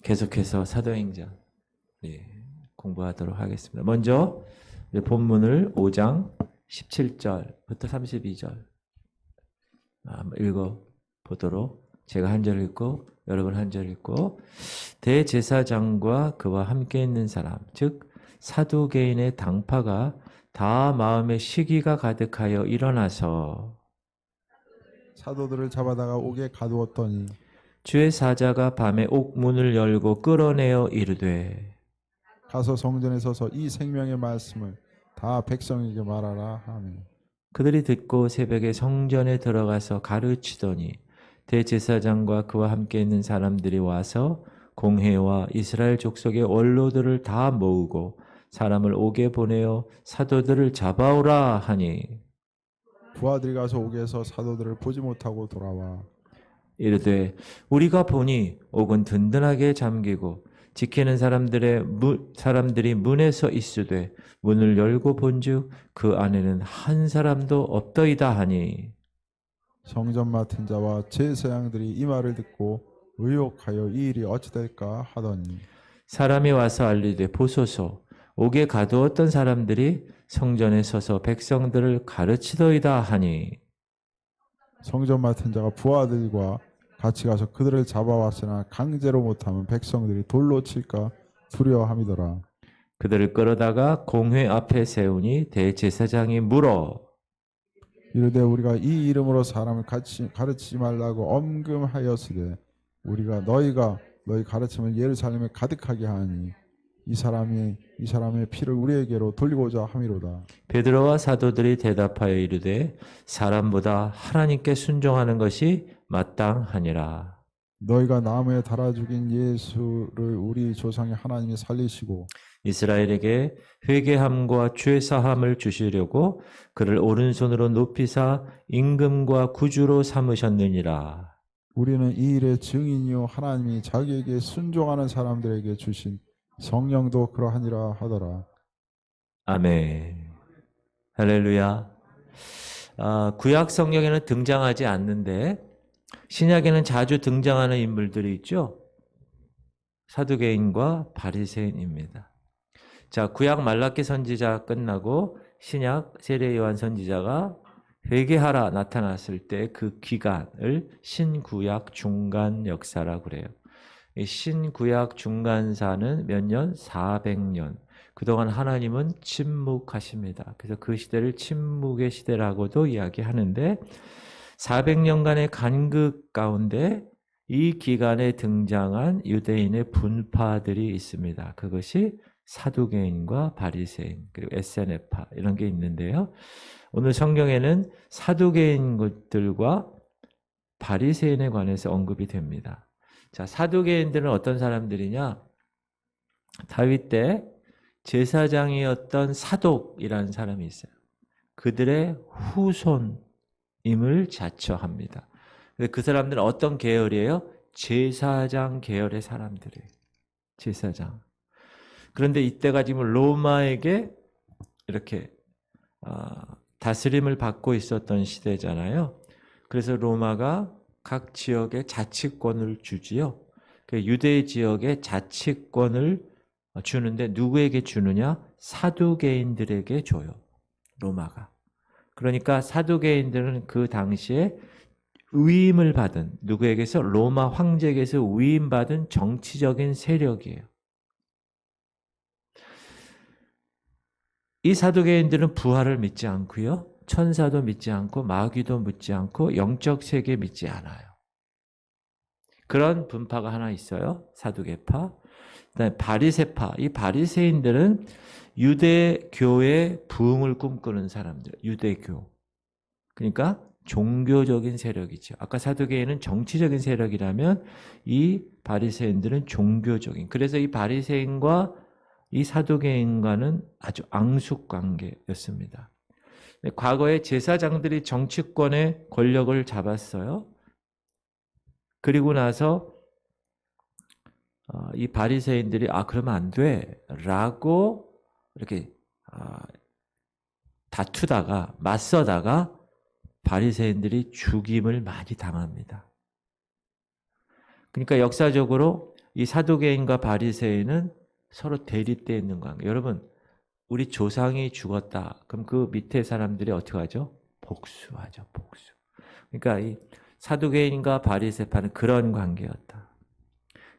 계속해서 사도행전 공부하도록 하겠습니다. 먼저 본문을 5장 17절부터 32절 읽어보도록, 제가 한 절 읽고 여러분 한 절 읽고, 대제사장과 그와 함께 있는 사람, 즉 사두개인의 당파가 다 마음에 시기가 가득하여 일어나서 사도들을 잡아다가 옥에 가두었더니 주의 사자가 밤에 옥문을 열고 끌어내어 이르되 가서 성전에 서서 이 생명의 말씀을 다 백성에게 말하라 하며, 그들이 듣고 새벽에 성전에 들어가서 가르치더니 대제사장과 그와 함께 있는 사람들이 와서 공회와 이스라엘 족속의 원로들을 다 모으고 사람을 옥에 보내어 사도들을 잡아오라 하니 부하들이 가서 옥에서 사도들을 보지 못하고 돌아와 이르되 우리가 보니 옥은 든든하게 잠기고 지키는 사람들이 문에서 있으되 문을 열고 본즉 그 안에는 한 사람도 없더이다 하니, 성전 맡은 자와 제사장들이 이 말을 듣고 의혹하여 이 일이 어찌 될까 하더니 사람이 와서 알리되 보소서 옥에 가두었던 사람들이 성전에 서서 백성들을 가르치더이다 하니, 성전 맡은 자가 부하들과 같이 가서 그들을 잡아왔으나 강제로 못하면 백성들이 돌로 칠까 두려워함이더라. 그들을 끌어다가 공회 앞에 세우니 대제사장이 물어 이르되 우리가 이 이름으로 사람을 가르치지 말라고 엄금하였으되 우리가 너희가 너희 가르침을 예루살렘에 가득하게 하니 이 사람의 피를 우리에게로 돌리고자 함이로다. 베드로와 사도들이 대답하여 이르되 사람보다 하나님께 순종하는 것이 마땅하니라. 너희가 나무에 달아 죽인 예수를 우리 조상의 하나님이 살리시고 이스라엘에게 회개함과 죄 사함을 주시려고 그를 오른손으로 높이사 임금과 구주로 삼으셨느니라. 우리는 이 일의 증인이요 하나님이 자기에게 순종하는 사람들에게 주신 성령도 그러하니라 하더라. 아멘. 할렐루야. 구약 성경에는 등장하지 않는데 신약에는 자주 등장하는 인물들이 있죠. 사두개인과 바리새인입니다. 자, 구약 말라기 선지자 끝나고 신약 세례 요한 선지자가 회개하라 나타났을 때 그 기간을 신구약 중간 역사라고 그래요. 이 신구약 중간사는 몇 년? 400년. 그동안 하나님은 침묵하십니다. 그래서 그 시대를 침묵의 시대라고도 이야기하는데 400년간의 간극 가운데 이 기간에 등장한 유대인의 분파들이 있습니다. 그것이 사두개인과 바리새인 그리고 에세네파 이런 게 있는데요. 오늘 성경에는 사두개인들과 바리새인에 관해서 언급이 됩니다. 자, 사두개인들은 어떤 사람들이냐? 다윗 때 제사장이었던 사독이라는 사람이 있어요. 그들의 후손임을 자처합니다. 그 사람들은 어떤 계열이에요? 제사장 계열의 사람들이에요. 제사장. 그런데 이때가 지금 로마에게 이렇게 다스림을 받고 있었던 시대잖아요. 그래서 로마가 각 지역에 자치권을 주지요. 유대 지역에 자치권을 주는데 누구에게 주느냐? 사두개인들에게 줘요. 로마가. 그러니까 사두개인들은 그 당시에 위임을 받은, 누구에게서? 로마 황제에게서 위임받은 정치적인 세력이에요. 이 사두개인들은 부활을 믿지 않고요. 천사도 믿지 않고 마귀도 믿지 않고 영적 세계 믿지 않아요. 그런 분파가 하나 있어요. 사두개파. 그다음에 바리새파. 이 바리새인들은 유대교의 부흥을 꿈꾸는 사람들. 유대교. 그러니까 종교적인 세력이죠. 아까 사두개인은 정치적인 세력이라면 이 바리새인들은 종교적인. 그래서 이 바리새인과 이 사두개인과는 아주 앙숙 관계였습니다. 과거에 제사장들이 정치권의 권력을 잡았어요. 그리고 나서 이 바리새인들이 그러면 안 돼 라고 이렇게 다투다가 맞서다가 바리새인들이 죽임을 많이 당합니다. 그러니까 역사적으로 이 사두개인과 바리새인은 서로 대립되어 있는 관계. 여러분, 우리 조상이 죽었다. 그럼 그 밑에 사람들이 어떻게 하죠? 복수하죠. 복수. 그러니까 이 사두개인과 바리새파는 그런 관계였다.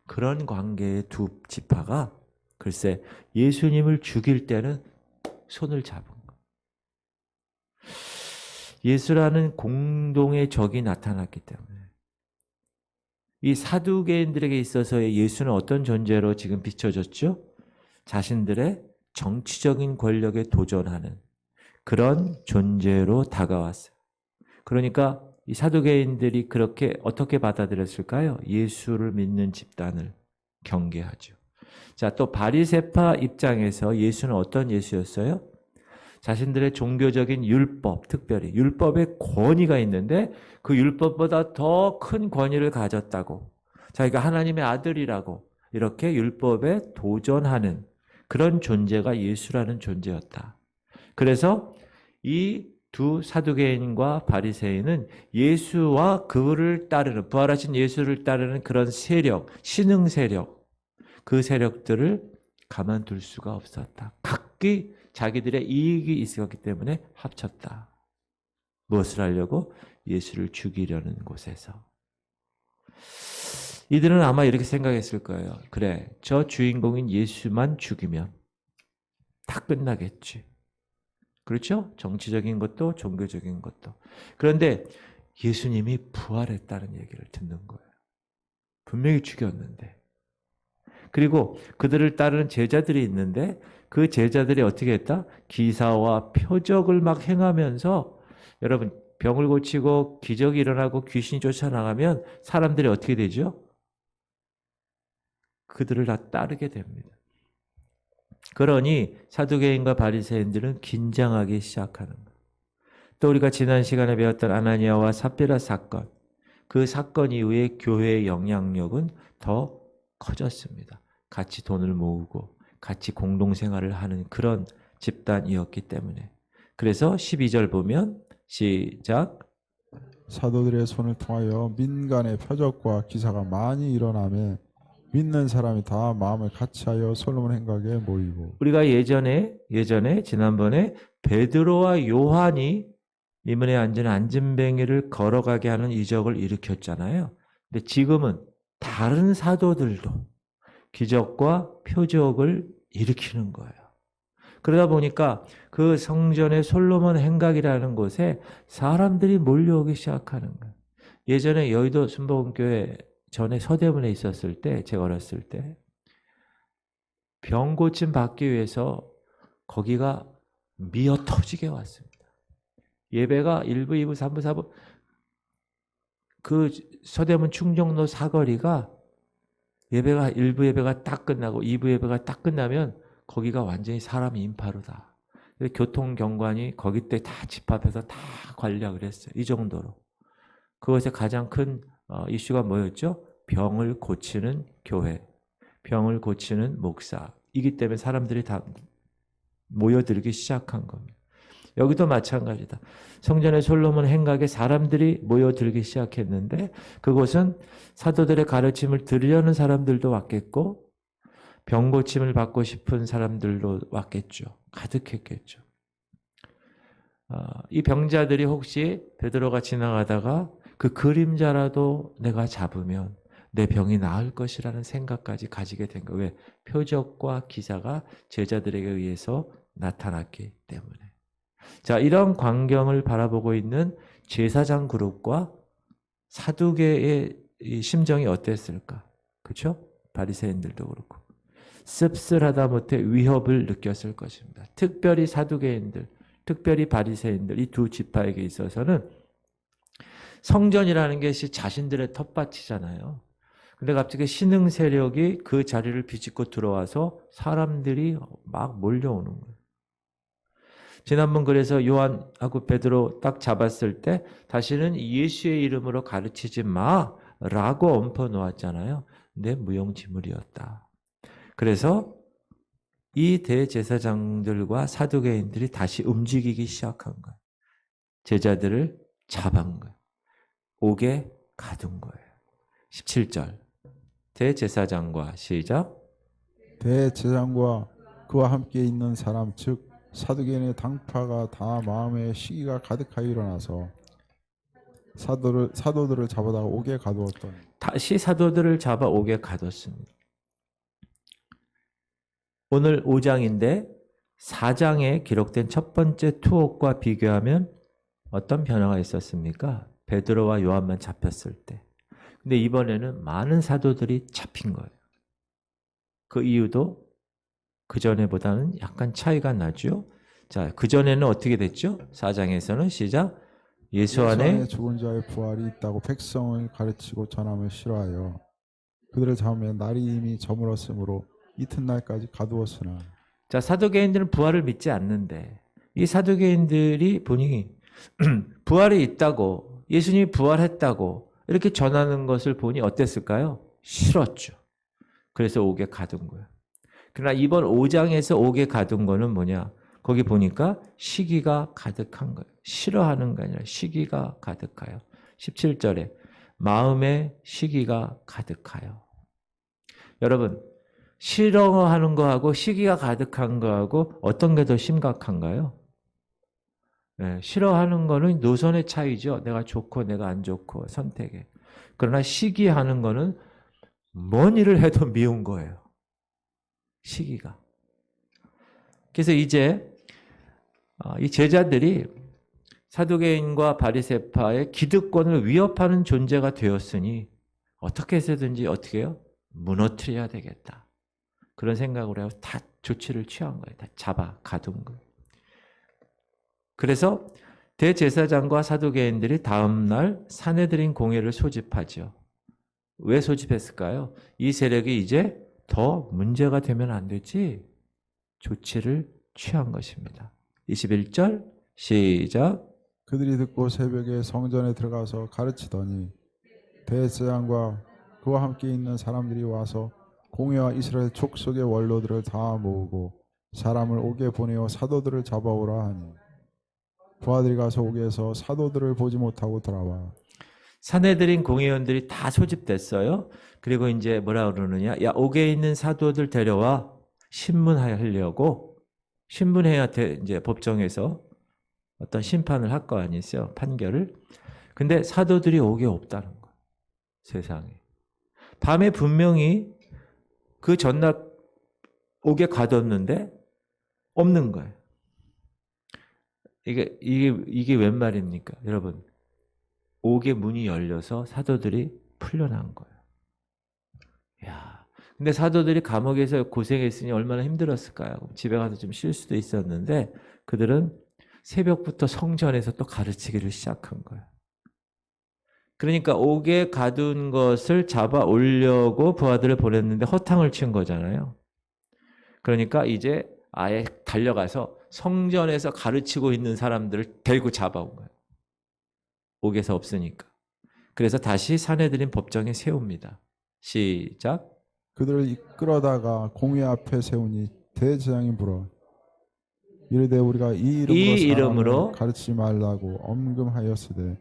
그런 관계의 두 지파가 글쎄 예수님을 죽일 때는 손을 잡은 거예요. 예수라는 공동의 적이 나타났기 때문에 이 사두개인들에게 있어서의 예수는 어떤 존재로 지금 비춰졌죠? 자신들의 정치적인 권력에 도전하는 그런 존재로 다가왔어요. 그러니까 이 사두개인들이 그렇게 어떻게 받아들였을까요? 예수를 믿는 집단을 경계하죠. 자, 또 바리새파 입장에서 예수는 어떤 예수였어요? 자신들의 종교적인 율법, 특별히 율법의 권위가 있는데 그 율법보다 더 큰 권위를 가졌다고, 자기가 하나님의 아들이라고 이렇게 율법에 도전하는 그런 존재가 예수라는 존재였다. 그래서 이 두 사두개인과 바리새인은 예수와 그를 따르는, 부활하신 예수를 따르는 그런 세력, 신흥 세력, 그 세력들을 가만둘 수가 없었다. 각기 자기들의 이익이 있었기 때문에 합쳤다. 무엇을 하려고? 예수를 죽이려는 곳에서. 이들은 아마 이렇게 생각했을 거예요. 그래, 저 주인공인 예수만 죽이면 다 끝나겠지. 그렇죠? 정치적인 것도 종교적인 것도. 그런데 예수님이 부활했다는 얘기를 듣는 거예요. 분명히 죽였는데. 그리고 그들을 따르는 제자들이 있는데 그 제자들이 어떻게 했다? 기사와 표적을 막 행하면서, 여러분 병을 고치고 기적이 일어나고 귀신이 쫓아나가면 사람들이 어떻게 되죠? 그들을 다 따르게 됩니다. 그러니 사두개인과 바리새인들은 긴장하기 시작하는 거예요. 또 우리가 지난 시간에 배웠던 아나니아와 삽비라 사건, 그 사건 이후에 교회의 영향력은 더 커졌습니다. 같이 돈을 모으고 같이 공동생활을 하는 그런 집단이었기 때문에. 그래서 12절 보면 시작. 사도들의 손을 통하여 민간의 표적과 기사가 많이 일어나며 믿는 사람이 다 마음을 같이하여 솔로몬 행각에 모이고. 우리가 예전에 지난번에 베드로와 요한이 미문에 앉은 안진뱅이를 걸어가게 하는 이적을 일으켰잖아요. 근데 지금은 다른 사도들도 기적과 표적을 일으키는 거예요. 그러다 보니까 그 성전의 솔로몬 행각이라는 곳에 사람들이 몰려오기 시작하는 거예요. 예전에 여의도 순복음교회 전에 서대문에 있었을 때, 제가 어렸을 때 병 고침 받기 위해서 거기가 미어 터지게 왔습니다. 예배가 1부, 2부, 3부, 4부, 그 서대문 충정로 사거리가 예배가 1부 예배가 딱 끝나고 2부 예배가 딱 끝나면 거기가 완전히 사람 인파로다. 교통경관이 거기 때 다 집합해서 다 관리하고 그랬어요. 이 정도로. 그것의 가장 큰 이슈가 뭐였죠? 병을 고치는 교회, 병을 고치는 목사이기 때문에 사람들이 다 모여들기 시작한 겁니다. 여기도 마찬가지다. 성전의 솔로몬 행각에 사람들이 모여들기 시작했는데 그곳은 사도들의 가르침을 들으려는 사람들도 왔겠고 병 고침을 받고 싶은 사람들도 왔겠죠. 가득했겠죠. 이 병자들이 혹시 베드로가 지나가다가 그 그림자라도 내가 잡으면 내 병이 나을 것이라는 생각까지 가지게 된 거예요. 왜? 표적과 기사가 제자들에게 의해서 나타났기 때문에. 자, 이런 광경을 바라보고 있는 제사장 그룹과 사두개의 심정이 어땠을까? 그렇죠? 바리새인들도 그렇고 씁쓸하다 못해 위협을 느꼈을 것입니다. 특별히 사두개인들, 특별히 바리새인들, 이 두 지파에게 있어서는 성전이라는 것이 자신들의 텃밭이잖아요. 근데 갑자기 신흥 세력이 그 자리를 비집고 들어와서 사람들이 막 몰려오는 거예요. 지난번 그래서 요한하고 베드로 딱 잡았을 때 다시는 예수의 이름으로 가르치지 마라고 엎어 놓았잖아요. 근데 무용지물이었다. 그래서 이 대제사장들과 사두개인들이 다시 움직이기 시작한 거예요. 제자들을 잡은 거예요. 옥에 가둔 거예요. 17절. 대제사장과 시작. 대제사장과 그와 함께 있는 사람 즉 사두개인의 당파가 다 마음에 시기가 가득하여 일어나서 사도들을 잡아다가 옥에 가두었더니 다시 사도들을 잡아 옥에 가뒀습니다. 오늘 5장인데 4장에 기록된 첫 번째 투옥과 비교하면 어떤 변화가 있었습니까? 베드로와 요한만 잡혔을 때. 근데 이번에는 많은 사도들이 잡힌 거예요. 그 이유도 그전에보다는 약간 차이가 나죠. 자, 그전에는 어떻게 됐죠? 4장에서는 시작. 예수 안에 죽은 자의 부활이 있다고 백성을 가르치고 전함을 싫어하여 그들을 잡으면 날이 이미 저물었으므로 이튿날까지 가두었으나. 자, 사두개인들은 부활을 믿지 않는데 이 사두개인들이 보니 부활이 있다고 예수님이 부활했다고 이렇게 전하는 것을 보니 어땠을까요? 싫었죠. 그래서 옥에 가둔 거예요. 그러나 이번 5장에서 옥에 가둔 거는 뭐냐? 거기 보니까 시기가 가득한 거예요. 싫어하는 게 아니라 시기가 가득하여. 17절에 마음에 시기가 가득하여. 여러분, 싫어하는 거하고 시기가 가득한 거하고 어떤 게 더 심각한가요? 네, 싫어하는 거는 노선의 차이죠. 내가 좋고 내가 안 좋고 선택에. 그러나 시기하는 거는 뭔 일을 해도 미운 거예요. 시기가. 그래서 이제 이 제자들이 사두개인과 바리새파의 기득권을 위협하는 존재가 되었으니 어떻게 해서든지 어떻게 해요? 무너뜨려야 되겠다. 그런 생각으로 해서 다 조치를 취한 거예요. 다 잡아 가둔 거예요. 그래서 대제사장과 사두개인들이 다음 날 사내들인 공회를 소집하죠. 왜 소집했을까요? 이 세력이 이제 더 문제가 되면 안 되지 조치를 취한 것입니다. 21절 시작. 그들이 듣고 새벽에 성전에 들어가서 가르치더니 대제사장과 그와 함께 있는 사람들이 와서 공회와 이스라엘 족속의 원로들을 다 모으고 사람을 옥에 보내어 사도들을 잡아오라 하니 부하들이 가서 옥에서 사도들을 보지 못하고 돌아와. 사내들인 공회원들이 다 소집됐어요. 그리고 이제 뭐라 그러느냐? 야, 옥에 있는 사도들 데려와 신문하려고 신문해야 돼. 이제 법정에서 어떤 심판을 할 거 아니겠어요? 판결을. 근데 사도들이 옥에 없다는 거예요. 세상에. 밤에 분명히 그 전날 옥에 가뒀는데 없는 거예요. 이게 웬 말입니까? 여러분, 옥의 문이 열려서 사도들이 풀려난 거예요. 야, 근데 사도들이 감옥에서 고생했으니 얼마나 힘들었을까요? 집에 가서 좀 쉴 수도 있었는데 그들은 새벽부터 성전에서 또 가르치기를 시작한 거예요. 그러니까 옥에 가둔 것을 잡아 올려고 부하들을 보냈는데 허탕을 친 거잖아요. 그러니까 이제 아예 달려가서 성전에서 가르치고 있는 사람들을 데리고 잡아온 거예요. 옥에서 없으니까. 그래서 다시 사내들인 법정에 세웁니다. 시작. 그들을 이끌어다가 공회 앞에 세우니 대제사장이 물어 이르되 우리가 이 이름으로 사람을 가르치지 말라고 엄금하였으되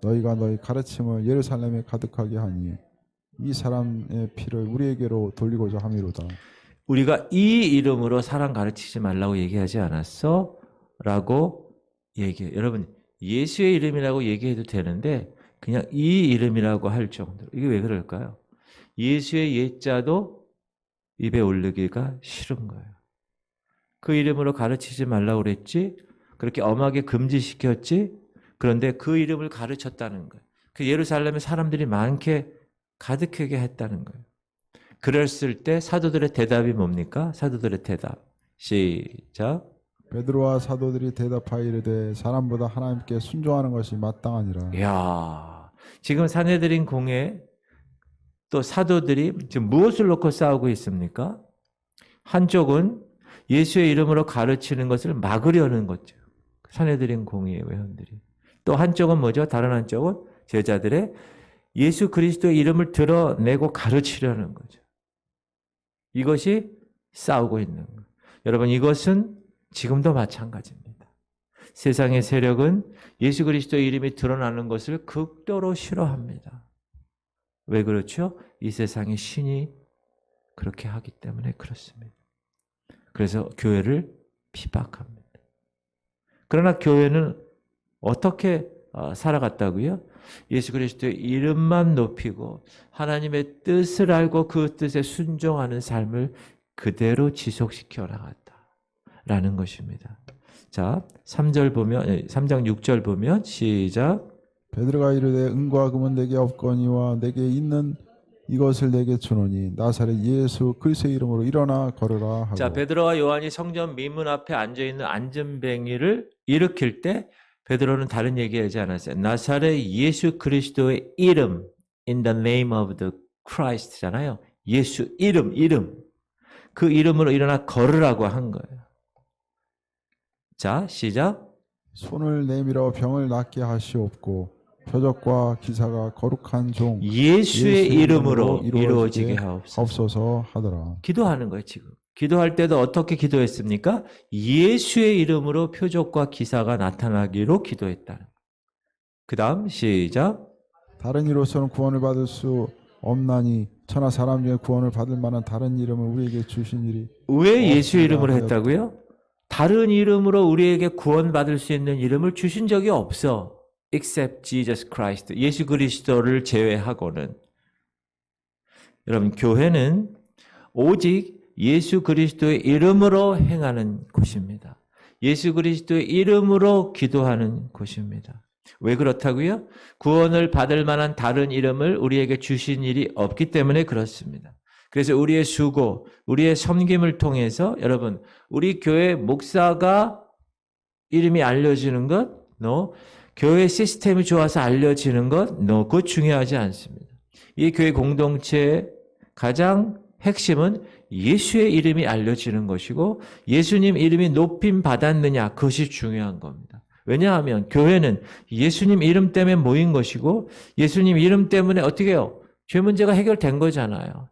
너희가 너희 가르침을 예루살렘에 가득하게 하니 이 사람의 피를 우리에게로 돌리고자 함이로다. 우리가 이 이름으로 사람 가르치지 말라고 얘기하지 않았어? 라고 얘기해요. 여러분, 예수의 이름이라고 얘기해도 되는데 그냥 이 이름이라고 할 정도로. 이게 왜 그럴까요? 예수의 예자도 입에 올리기가 싫은 거예요. 그 이름으로 가르치지 말라고 그랬지? 그렇게 엄하게 금지시켰지? 그런데 그 이름을 가르쳤다는 거예요. 그 예루살렘에 사람들이 많게 가득하게 했다는 거예요. 그랬을 때 사도들의 대답이 뭡니까? 사도들의 대답. 시작. 베드로와 사도들이 대답하여 이르되 사람보다 하나님께 순종하는 것이 마땅하니라. 이야, 지금 사내들인 공회 또 사도들이 지금 무엇을 놓고 싸우고 있습니까? 한쪽은 예수의 이름으로 가르치는 것을 막으려는 거죠. 사내들인 공회의 회원들이. 또 한쪽은 뭐죠? 다른 한쪽은 제자들의 예수 그리스도의 이름을 드러내고 가르치려는 거죠. 이것이 싸우고 있는 거예요. 여러분, 이것은 지금도 마찬가지입니다. 세상의 세력은 예수 그리스도의 이름이 드러나는 것을 극도로 싫어합니다. 왜 그렇죠? 이 세상의 신이 그렇게 하기 때문에 그렇습니다. 그래서 교회를 핍박합니다. 그러나 교회는 어떻게 살아갔다고요? 예수 그리스도의 이름만 높이고 하나님의 뜻을 알고 그 뜻에 순종하는 삶을 그대로 지속시켜 나갔다라는 것입니다. 자, 3절 보면 3장 6절 보면 시작. 베드로가 이르되 은과 금은 내게 없거니와 내게 있는 이것을 내게 주노니 나사렛 예수 그리스도의 이름으로 일어나 걸으라 하고. 자, 베드로와 요한이 성전 미문 앞에 앉아 있는 앉은뱅이를 일으킬 때 베드로는 다른 얘기하지 않았어요. 나사렛 예수 그리스도의 이름, in the name of the Christ잖아요. 예수 이름. 그 이름으로 일어나 걸으라고 한 거예요. 자, 시작. 손을 내밀어 병을 낫게 하시옵고 표적과 기사가 거룩한 종 예수의 이름으로 이루어지게 하옵소서. 없어서 하더라. 기도하는 거예요, 지금. 기도할 때도 어떻게 기도했습니까? 예수의 이름으로 표적과 기사가 나타나기로 기도했다. 그 다음 시작. 다른 이로서는 구원을 받을 수 없나니 천하 사람 중에 구원을 받을 만한 다른 이름을 우리에게 주신 일이 왜 예수 없으리라 이름으로 하였다. 했다고요? 다른 이름으로 우리에게 구원받을 수 있는 이름을 주신 적이 없어. Except Jesus Christ. 예수 그리스도를 제외하고는. 여러분, 교회는 오직 예수 그리스도의 이름으로 행하는 곳입니다. 예수 그리스도의 이름으로 기도하는 곳입니다. 왜 그렇다고요? 구원을 받을 만한 다른 이름을 우리에게 주신 일이 없기 때문에 그렇습니다. 그래서 우리의 수고, 우리의 섬김을 통해서 여러분, 우리 교회 목사가 이름이 알려지는 것, 교회 시스템이 좋아서 알려지는 것, 그거 중요하지 않습니다. 이 교회 공동체의 가장 핵심은 예수의 이름이 알려지는 것이고 예수님 이름이 높임 받았느냐, 그것이 중요한 겁니다. 왜냐하면 교회는 예수님 이름 때문에 모인 것이고 예수님 이름 때문에 어떻게 해요? 죄 문제가 해결된 거잖아요.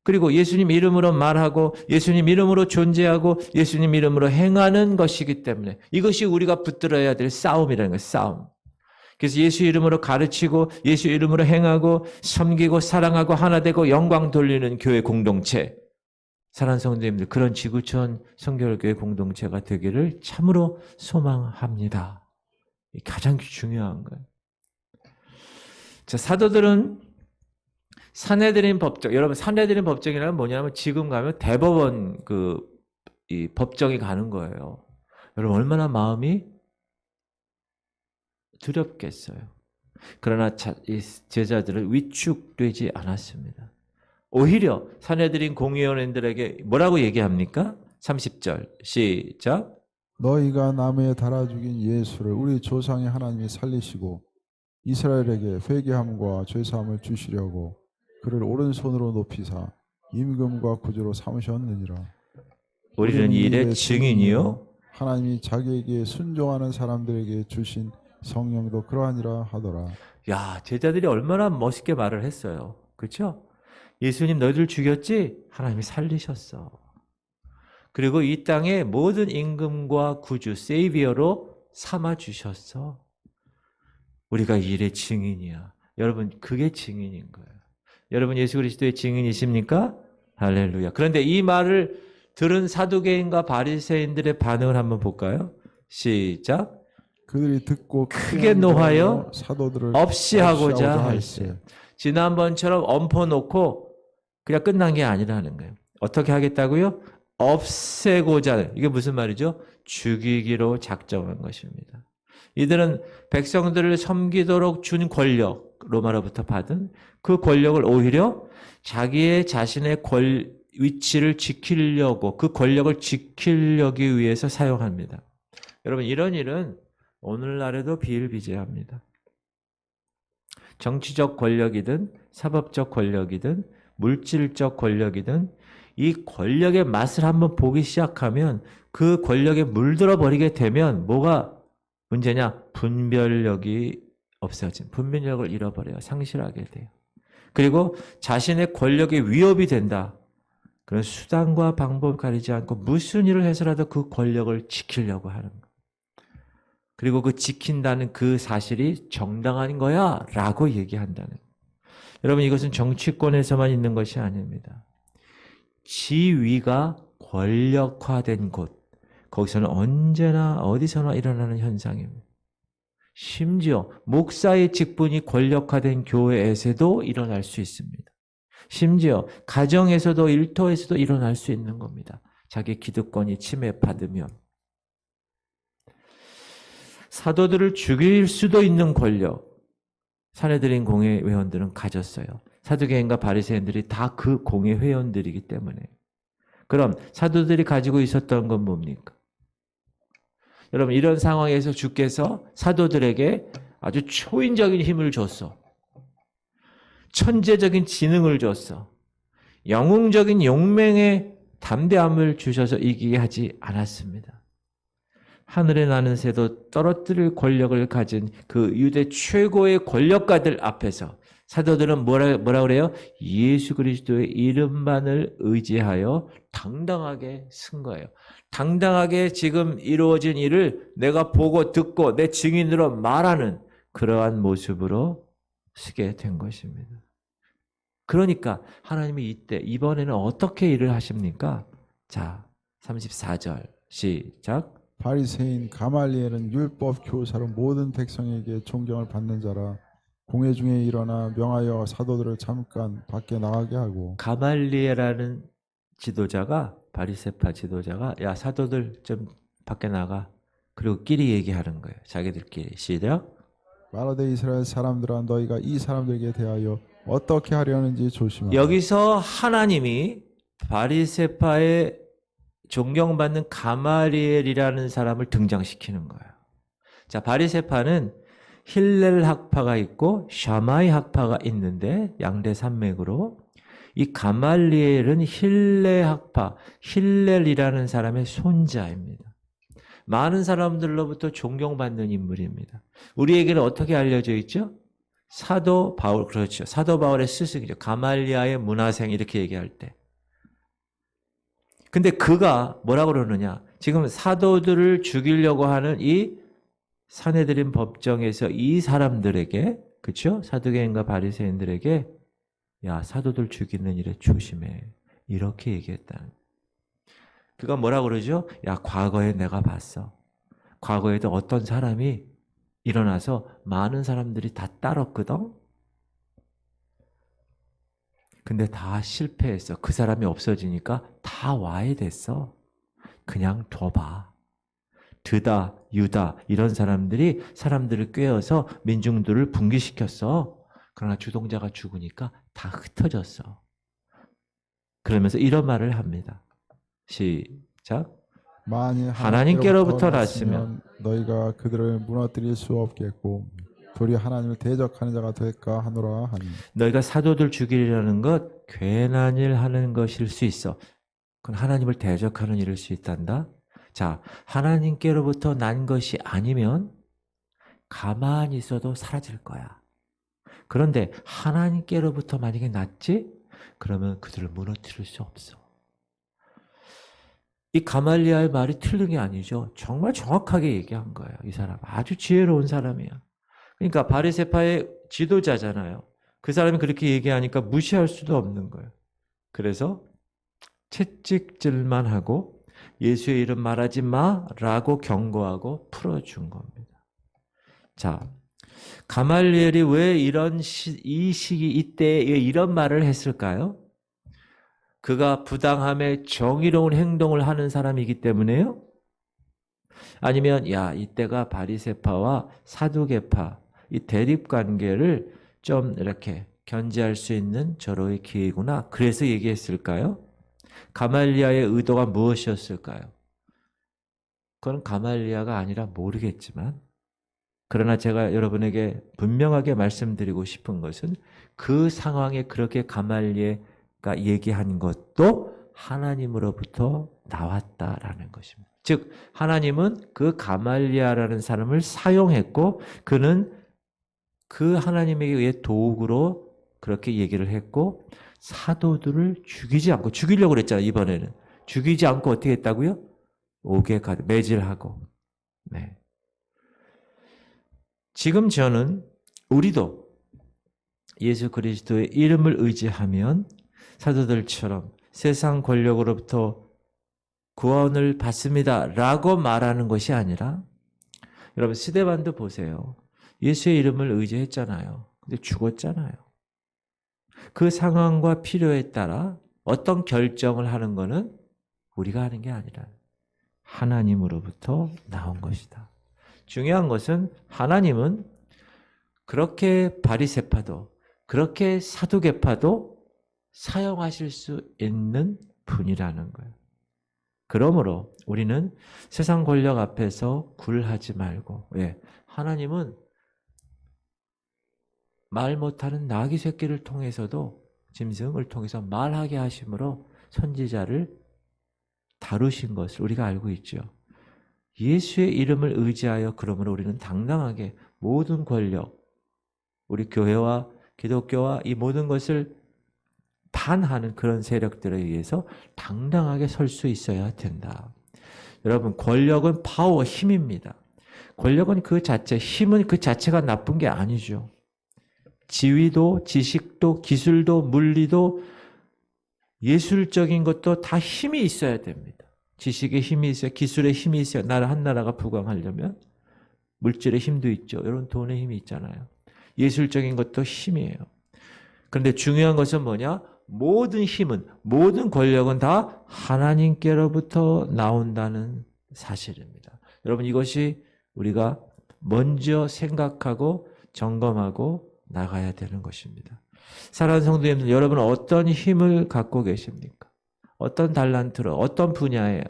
그리고 예수님 이름으로 말하고 예수님 이름으로 존재하고 예수님 이름으로 행하는 것이기 때문에 이것이 우리가 붙들어야 될 싸움이라는 거예요. 싸움. 그래서 예수 이름으로 가르치고 예수 이름으로 행하고 섬기고 사랑하고 하나 되고 영광 돌리는 교회 공동체. 사랑하는 성도님들, 그런 지구촌 성결교회 공동체가 되기를 참으로 소망합니다. 가장 중요한 거예요. 자, 사도들은 산헤드린 법정, 여러분 산헤드린 법정이라는 뭐냐면 지금 가면 대법원 이 법정에 가는 거예요. 여러분 얼마나 마음이 두렵겠어요. 그러나 이 제자들은 위축되지 않았습니다. 오히려 산헤드린 공의원들에게 뭐라고 얘기합니까? 30절 시작. 너희가 나무에 달아 죽인 예수를 우리 조상의 하나님이 살리시고 이스라엘에게 회개함과 죄사함을 주시려고 그를 오른손으로 높이사 임금과 구주로 삼으셨느니라. 우리는 이 일의 증인이요 하나님이 자기에게 순종하는 사람들에게 주신 성령도 그러하니라 하더라. 야, 제자들이 얼마나 멋있게 말을 했어요. 그렇죠? 예수님 너희들 죽였지? 하나님이 살리셨어. 그리고 이 땅에 모든 임금과 구주, 세이비어로 삼아주셨어. 우리가 이 일의 증인이야. 여러분, 그게 증인인 거예요. 여러분, 예수 그리스도의 증인이십니까? 할렐루야. 그런데 이 말을 들은 사두개인과 바리새인들의 반응을 한번 볼까요? 시작. 그들이 듣고 크게 노하여 사도들을 없이 하고자 할세. 지난번처럼 엎어놓고 그냥 끝난 게 아니라는 거예요. 어떻게 하겠다고요? 없애고자. 이게 무슨 말이죠? 죽이기로 작정한 것입니다. 이들은 백성들을 섬기도록 준 권력, 로마로부터 받은 그 권력을 오히려 자신의 위치를 지키려고, 그 권력을 지키려기 위해서 사용합니다. 여러분, 이런 일은 오늘날에도 비일비재합니다. 정치적 권력이든 사법적 권력이든 물질적 권력이든 이 권력의 맛을 한번 보기 시작하면 그 권력에 물들어 버리게 되면 뭐가 문제냐? 분별력이 없어진, 분별력을 잃어버려요. 상실하게 돼요. 그리고 자신의 권력에 위협이 된다. 그런 수단과 방법을 가리지 않고 무슨 일을 해서라도 그 권력을 지키려고 하는 거예요. 그리고 그 지킨다는 그 사실이 정당한 거야 라고 얘기한다는 거예요. 여러분 이것은 정치권에서만 있는 것이 아닙니다. 지위가 권력화된 곳, 거기서는 언제나 어디서나 일어나는 현상입니다. 심지어 목사의 직분이 권력화된 교회에서도 일어날 수 있습니다. 심지어 가정에서도 일터에서도 일어날 수 있는 겁니다. 자기 기득권이 침해받으면. 사도들을 죽일 수도 있는 권력, 사내들인 공회 회원들은 가졌어요. 사두개인과 바리새인들이 다 그 공회 회원들이기 때문에. 그럼 사도들이 가지고 있었던 건 뭡니까? 여러분 이런 상황에서 주께서 사도들에게 아주 초인적인 힘을 줬어. 천재적인 지능을 줬어. 영웅적인 용맹의 담대함을 주셔서 이기게 하지 않았습니다. 하늘에 나는 새도 떨어뜨릴 권력을 가진 그 유대 최고의 권력가들 앞에서 사도들은 뭐라 그래요? 예수 그리스도의 이름만을 의지하여 당당하게 쓴 거예요. 당당하게 지금 이루어진 일을 내가 보고 듣고 내 증인으로 말하는 그러한 모습으로 쓰게 된 것입니다. 그러니까 하나님이 이번에는 어떻게 일을 하십니까? 자, 34절 시작. 바리새인 가말리엘은 율법 교사로 모든 백성에게 존경을 받는 자라. 공회 중에 일어나 명하여 사도들을 잠깐 밖에 나가게 하고. 가말리엘이라는 지도자가 바리새파 지도자가 야 사도들 좀 밖에 나가. 그리고 끼리 얘기하는 거예요. 자기들끼리. 시작. 말하되 이스라엘 사람들아 너희가 이 사람들에게 대하여 어떻게 하려는지 조심하라. 여기서 하나님이 바리새파의 존경받는 가말리엘이라는 사람을 등장시키는 거예요. 자, 바리새파는 힐렐 학파가 있고 샤마이 학파가 있는데 양대 산맥으로 이 가말리엘은 힐레 학파, 힐렐이라는 사람의 손자입니다. 많은 사람들로부터 존경받는 인물입니다. 우리에게는 어떻게 알려져 있죠? 사도 바울, 그렇죠. 사도 바울의 스승이죠. 가말리아의 문화생 이렇게 얘기할 때. 근데 그가 뭐라고 그러느냐? 지금 사도들을 죽이려고 하는 이 사내들인 법정에서 이 사람들에게, 그렇죠? 사두개인과 바리새인들에게 야, 사도들 죽이는 일에 조심해. 이렇게 얘기했다는. 그가 뭐라고 그러죠? 야, 과거에 내가 봤어. 과거에도 어떤 사람이 일어나서 많은 사람들이 다 따랐거든? 근데 다 실패했어. 그 사람이 없어지니까 다 와해됐어. 그냥 둬봐. 드다, 유다 이런 사람들이 사람들을 꿰어서 민중들을 붕괴시켰어. 그러나 주동자가 죽으니까 다 흩어졌어. 그러면서 이런 말을 합니다. 시작. 만일 하나님께로부터 났으면 너희가 그들을 무너뜨릴 수 없겠고 도리어 하나님을 대적하는 자가 될까 하노라 하니. 너희가 사도들 죽이려는 것 괜한 일 하는 것일 수 있어. 그건 하나님을 대적하는 일일 수 있단다. 자, 하나님께로부터 난 것이 아니면 가만히 있어도 사라질 거야. 그런데 하나님께로부터 만약에 났지? 그러면 그들을 무너뜨릴 수 없어. 이 가말리아의 말이 틀린 게 아니죠. 정말 정확하게 얘기한 거예요. 이 사람 아주 지혜로운 사람이야. 그러니까 바리새파의 지도자잖아요. 그 사람이 그렇게 얘기하니까 무시할 수도 없는 거예요. 그래서 채찍질만 하고 예수의 이름 말하지 마라고 경고하고 풀어준 겁니다. 자, 가말리엘이 왜 이 시기 이때에 이런 말을 했을까요? 그가 부당함에 정의로운 행동을 하는 사람이기 때문에요? 아니면 야, 이때가 바리새파와 사두개파 이 대립 관계를 좀 이렇게 견제할 수 있는 절호의 기회구나. 그래서 얘기했을까요? 가말리아의 의도가 무엇이었을까요? 그건 가말리아가 아니라 모르겠지만, 그러나 제가 여러분에게 분명하게 말씀드리고 싶은 것은 그 상황에 그렇게 가말리아가 얘기한 것도 하나님으로부터 나왔다라는 것입니다. 즉 하나님은 그 가말리아라는 사람을 사용했고 그는 그 하나님에게 의해 도구로 그렇게 얘기를 했고 사도들을 죽이지 않고, 죽이려고 그랬잖아요. 이번에는 죽이지 않고 어떻게 했다고요? 옥에 매질하고. 네. 지금 저는 우리도 예수 그리스도의 이름을 의지하면 사도들처럼 세상 권력으로부터 구원을 받습니다 라고 말하는 것이 아니라, 여러분 스데반도 보세요. 예수의 이름을 의지했잖아요. 근데 죽었잖아요. 그 상황과 필요에 따라 어떤 결정을 하는 것은 우리가 하는 게 아니라 하나님으로부터 나온 것이다. 중요한 것은 하나님은 그렇게 바리새파도 그렇게 사두개파도 사용하실 수 있는 분이라는 거예요. 그러므로 우리는 세상 권력 앞에서 굴하지 말고, 왜? 하나님은 말 못하는 나귀 새끼를 통해서도, 짐승을 통해서 말하게 하심으로 선지자를 다루신 것을 우리가 알고 있죠. 예수의 이름을 의지하여 그러므로 우리는 당당하게 모든 권력, 우리 교회와 기독교와 이 모든 것을 반하는 그런 세력들에 의해서 당당하게 설 수 있어야 된다. 여러분, 권력은 파워, 힘입니다. 권력은 그 자체, 힘은 그 자체가 나쁜 게 아니죠. 지위도, 지식도, 기술도, 물리도, 예술적인 것도 다 힘이 있어야 됩니다. 지식에 힘이 있어야, 기술에 힘이 있어야, 한 나라가 부강하려면 물질의 힘도 있죠. 여러분, 돈의 힘이 있잖아요. 예술적인 것도 힘이에요. 그런데 중요한 것은 뭐냐? 모든 힘은, 모든 권력은 다 하나님께로부터 나온다는 사실입니다. 여러분, 이것이 우리가 먼저 생각하고 점검하고 나가야 되는 것입니다. 사랑하는 성도님들, 여러분 어떤 힘을 갖고 계십니까? 어떤 달란트로, 어떤 분야에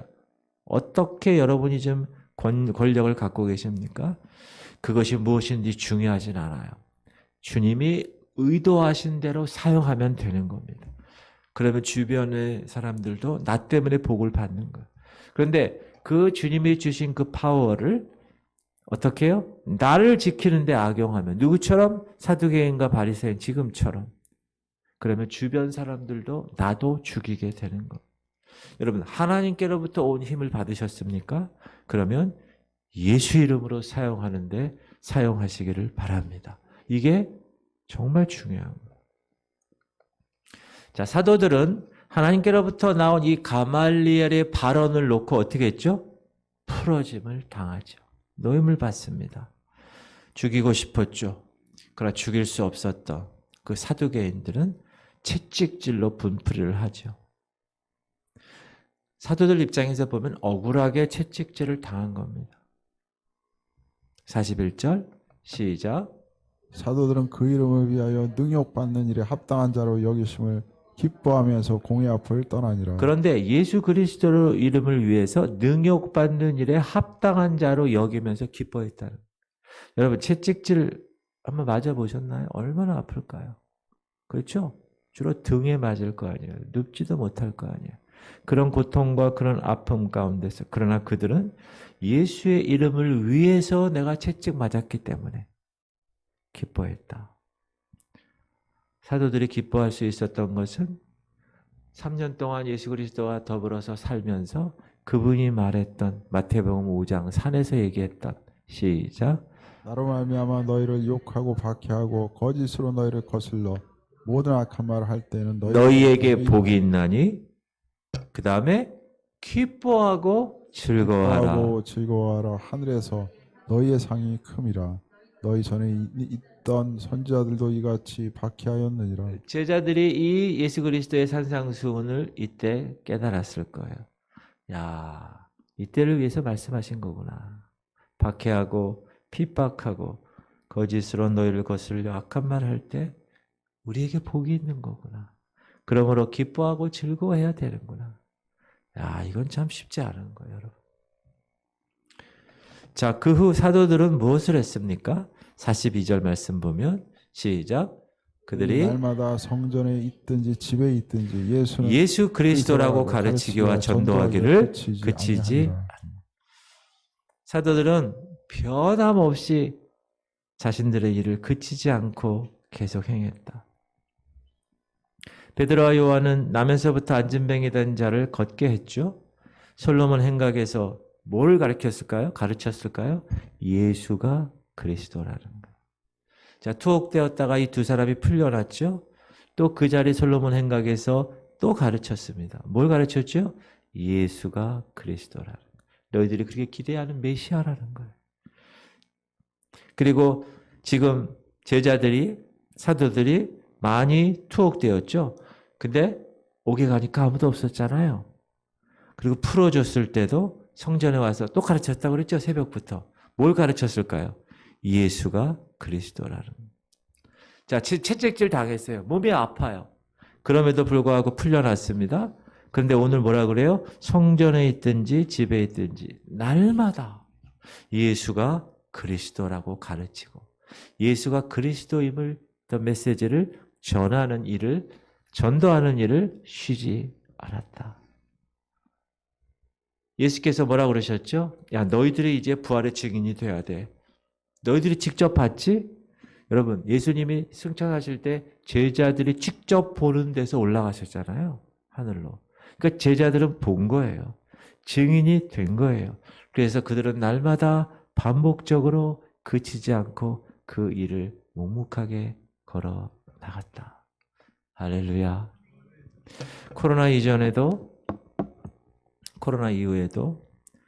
어떻게 여러분이 좀 권력을 갖고 계십니까? 그것이 무엇인지 중요하진 않아요. 주님이 의도하신 대로 사용하면 되는 겁니다. 그러면 주변의 사람들도 나 때문에 복을 받는 거예요. 그런데 그 주님이 주신 그 파워를 어떻게 해요? 나를 지키는 데 악용하면, 누구처럼? 사두개인과 바리새인 지금처럼. 그러면 주변 사람들도 나도 죽이게 되는 거. 여러분, 하나님께로부터 온 힘을 받으셨습니까? 그러면 예수 이름으로 사용하는데 사용하시기를 바랍니다. 이게 정말 중요한 거예요. 자, 사도들은 하나님께로부터 나온 이 가말리엘의 발언을 놓고 어떻게 했죠? 풀어짐을 당하죠. 노임을 받습니다. 죽이고 싶었죠. 그러나 죽일 수 없었던 그 사두개인들은 채찍질로 분풀이를 하죠. 사도들 입장에서 보면 억울하게 채찍질을 당한 겁니다. 41절 시작. 사도들은 그 이름을 위하여 능욕받는 일에 합당한 자로 여기심을 기뻐하면서 공회 앞을 떠나니라. 그런데 예수 그리스도 이름을 위해서 능욕받는 일에 합당한 자로 여기면서 기뻐했다는 거예요. 여러분, 채찍질 한번 맞아보셨나요? 얼마나 아플까요? 그렇죠? 주로 등에 맞을 거 아니에요. 눕지도 못할 거 아니에요. 그런 고통과 그런 아픔 가운데서, 그러나 그들은 예수의 이름을 위해서 내가 채찍 맞았기 때문에 기뻐했다. 사도들이 기뻐할 수 있었던 것은 3년 동안 예수 그리스도와 더불어서 살면서 그분이 말했던 마태복음 5장 산에서 얘기했던, 시작. 나로 말미암아 너희를 욕하고 박해하고 거짓으로 너희를 거슬러 모든 악한 말을 할 때는 너희에게 복이 있나니, 그 다음에 기뻐하고 즐거워하라. 기뻐하고 즐거워하라. 하늘에서 너희의 상이 큼이라. 너희 전에 있던 선지자들도 이같이 박해하였느니라. 제자들이 이 예수 그리스도의 산상수훈을 이때 깨달았을 거예요. 야, 이때를 위해서 말씀하신 거구나. 박해하고 핍박하고 거짓으로 너희를 거슬려 악한 말을 할 때 우리에게 복이 있는 거구나. 그러므로 기뻐하고 즐거워해야 되는구나. 야, 이건 참 쉽지 않은 거예요, 여러분. 자, 그 후 사도들은 무엇을 했습니까? 42절 말씀 보면 시작. 그들이 날마다 성전에 있든지 집에 있든지 예수는 예수 그리스도라고 가르치기와 전도하기를 그치지 않는다. 사도들은 변함없이 자신들의 일을 그치지 않고 계속 행했다. 베드로와 요한은 나면서부터 안진뱅이 된 자를 걷게 했죠. 솔로몬 행각에서 뭘 가르쳤을까요? 예수가 그리스도라는 거예요. 자, 투옥되었다가 이 두 사람이 풀려났죠. 또 그 자리 솔로몬 행각에서 또 가르쳤습니다. 뭘 가르쳤죠? 예수가 그리스도라는 거예요. 너희들이 그렇게 기대하는 메시아라는 거예요. 그리고 지금 제자들이, 사도들이 많이 투옥되었죠. 근데 옥에 가니까 아무도 없었잖아요. 그리고 풀어줬을 때도 성전에 와서 또 가르쳤다고 그랬죠. 새벽부터. 뭘 가르쳤을까요? 예수가 그리스도라는. 자, 채찍질 당했어요. 몸이 아파요. 그럼에도 불구하고 풀려났습니다. 그런데 오늘 뭐라 그래요? 성전에 있든지 집에 있든지 날마다 예수가 그리스도라고 가르치고 예수가 그리스도임을 더 메시지를 전하는 일을, 전도하는 일을 쉬지 않았다. 예수께서 뭐라고 그러셨죠? 야, 너희들이 이제 부활의 증인이 돼야 돼. 너희들이 직접 봤지? 여러분, 예수님이 승천하실 때 제자들이 직접 보는 데서 올라가셨잖아요. 하늘로. 그러니까 제자들은 본 거예요. 증인이 된 거예요. 그래서 그들은 날마다 반복적으로 그치지 않고 그 일을 묵묵하게 걸어 나갔다. 할렐루야. 코로나 이전에도 코로나 이후에도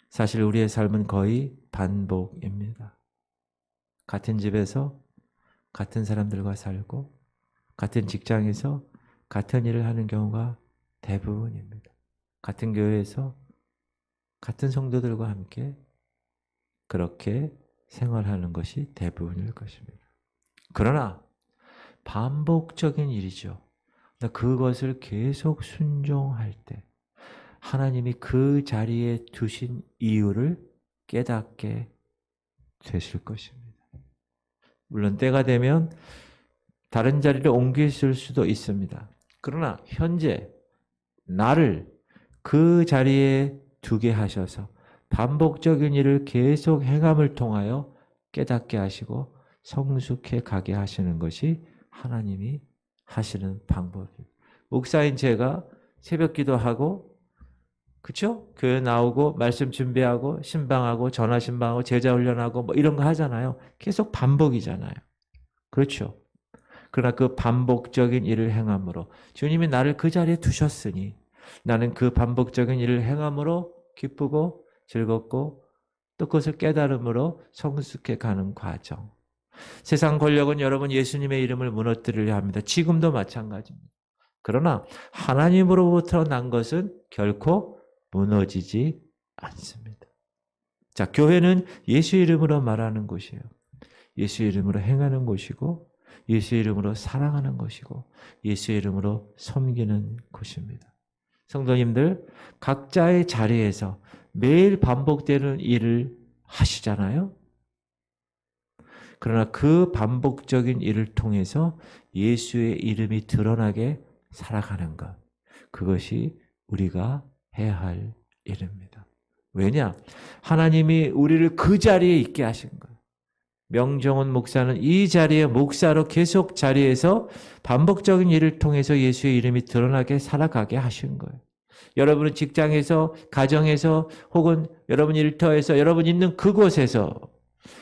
사실 우리의 삶은 거의 반복입니다. 같은 집에서 같은 사람들과 살고 같은 직장에서 같은 일을 하는 경우가 대부분입니다. 같은 교회에서 같은 성도들과 함께 그렇게 생활하는 것이 대부분일 것입니다. 그러나 반복적인 일이죠. 그것을 계속 순종할 때 하나님이 그 자리에 두신 이유를 깨닫게 되실 것입니다. 물론 때가 되면 다른 자리를 옮기실 수도 있습니다. 그러나 현재 나를 그 자리에 두게 하셔서 반복적인 일을 계속 행함을 통하여 깨닫게 하시고 성숙해 가게 하시는 것이 하나님이 하시는 방법입니다. 목사인 제가 새벽 기도하고 그렇죠? 교회 나오고 말씀 준비하고 신방하고 전화 신방하고 제자 훈련하고 뭐 이런 거 하잖아요. 계속 반복이잖아요. 그렇죠? 그러나 그 반복적인 일을 행함으로 주님이 나를 그 자리에 두셨으니 나는 그 반복적인 일을 행함으로 기쁘고 즐겁고 또 그것을 깨달음으로 성숙해 가는 과정. 세상 권력은 여러분 예수님의 이름을 무너뜨리려 합니다. 지금도 마찬가지입니다. 그러나 하나님으로부터 난 것은 결코 무너지지 않습니다. 자, 교회는 예수 이름으로 말하는 곳이에요. 예수 이름으로 행하는 곳이고 예수 이름으로 사랑하는 것이고 예수 이름으로 섬기는 곳입니다. 성도님들, 각자의 자리에서 매일 반복되는 일을 하시잖아요. 그러나 그 반복적인 일을 통해서 예수의 이름이 드러나게 살아가는 것, 그것이 우리가 해야 할 일입니다. 왜냐? 하나님이 우리를 그 자리에 있게 하신 거예요. 명정훈 목사는 이 자리에 목사로 계속 자리에서 반복적인 일을 통해서 예수의 이름이 드러나게 살아가게 하신 거예요. 여러분은 직장에서, 가정에서, 혹은 여러분 일터에서, 여러분 있는 그곳에서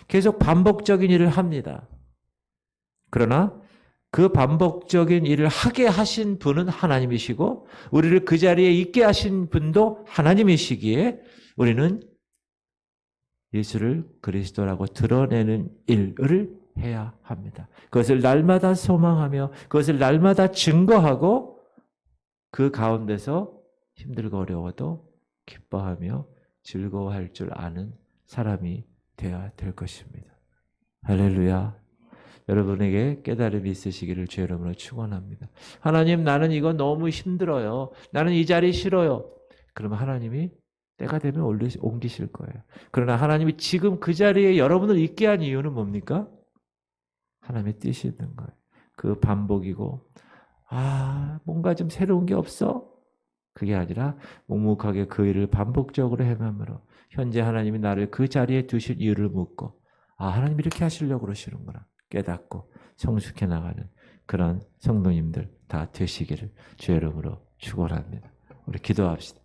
계속 반복적인 일을 합니다. 그러나 그 반복적인 일을 하게 하신 분은 하나님이시고 우리를 그 자리에 있게 하신 분도 하나님이시기에 우리는 예수를 그리스도라고 드러내는 일을 해야 합니다. 그것을 날마다 소망하며 그것을 날마다 증거하고 그 가운데서 힘들고 어려워도 기뻐하며 즐거워할 줄 아는 사람이 되어야 될 것입니다. 할렐루야. 여러분에게 깨달음이 있으시기를 주의 이름으로 축원합니다. 하나님, 나는 이거 너무 힘들어요. 나는 이 자리 싫어요. 그러면 하나님이 때가 되면 옮기실 거예요. 그러나 하나님이 지금 그 자리에 여러분을 있게 한 이유는 뭡니까? 하나님의 뜻이 있는 거예요. 그 반복이고 뭔가 좀 새로운 게 없어? 그게 아니라 묵묵하게 그 일을 반복적으로 행함으로 현재 하나님이 나를 그 자리에 두신 이유를 묻고 하나님 이렇게 하시려고 그러시는구나 깨닫고 성숙해 나가는 그런 성도님들 다 되시기를 주의 이름으로 축원합니다. 우리 기도합시다.